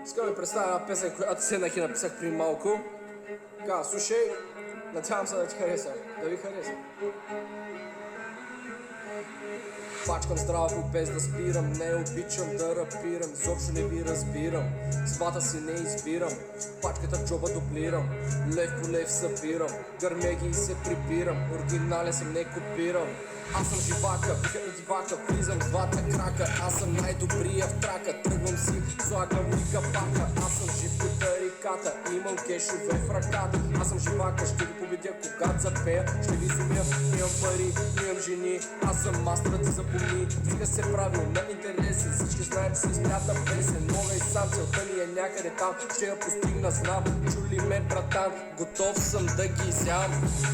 Искам да ви представя една песен, която седнах и написах преди малко. Така, слушай, надявам се да ти хареса, да ви хареса. Пачкам здраво без да спирам, не обичам да рапирам, изобщо не ви разбирам, свата си не избирам, пачката в джоба дуплирам, лев по лев събирам, гърмеги и се прибирам, оригинален съм, не копирам. Аз съм живака, викат ми дивака, влизам с двата крака, аз съм най-добрия в трака, тръгвам си, слагам и капака, аз съм жив по тариката, имам кешове в ръката, аз съм живака, ще ви победя, когато запея, ще ви сумя, имам пари, имам жени, аз съм мастър, ти запомни, стига се правил на интересен, всички знаят, че си смята песен, мога и сам, целта ми е някъде там, ще я постигна, знам, чули ме братан, готов съм да ги изям,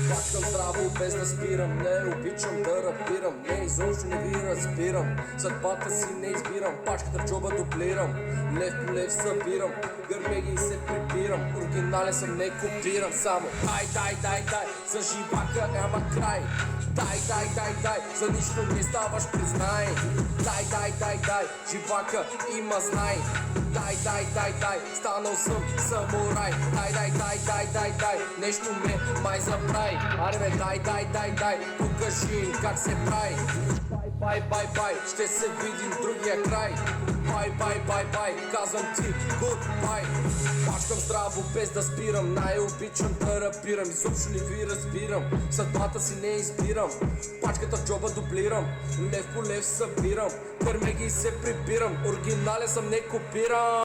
пачкам здраво без да спирам, не обичам да рапирам, не изобщо не ви разбирам, съдбата си не избирам, пачката в джоба дуплирам, лев по лев събирам, гърмеги и се прибирам, оригинален съм, не копирам, само дай, за живака няма край. Дай, за нищо не ставаш, признай. Дай, живака има знай. Дай, станал съм самурай. Дай, нещо ме май забрай. Аре бе, дай, покажи им как се прави. Бай, ще се видим другия край. Бай, казвам ти goodbye. Пачкам здраво без да спирам, най-обичам да рапирам, изобщо не ви разбирам, съдбата си не избирам, пачката в джоба дуплирам, лев по лев събирам, гърмеги и се прибирам, оригинален съм, не копирам.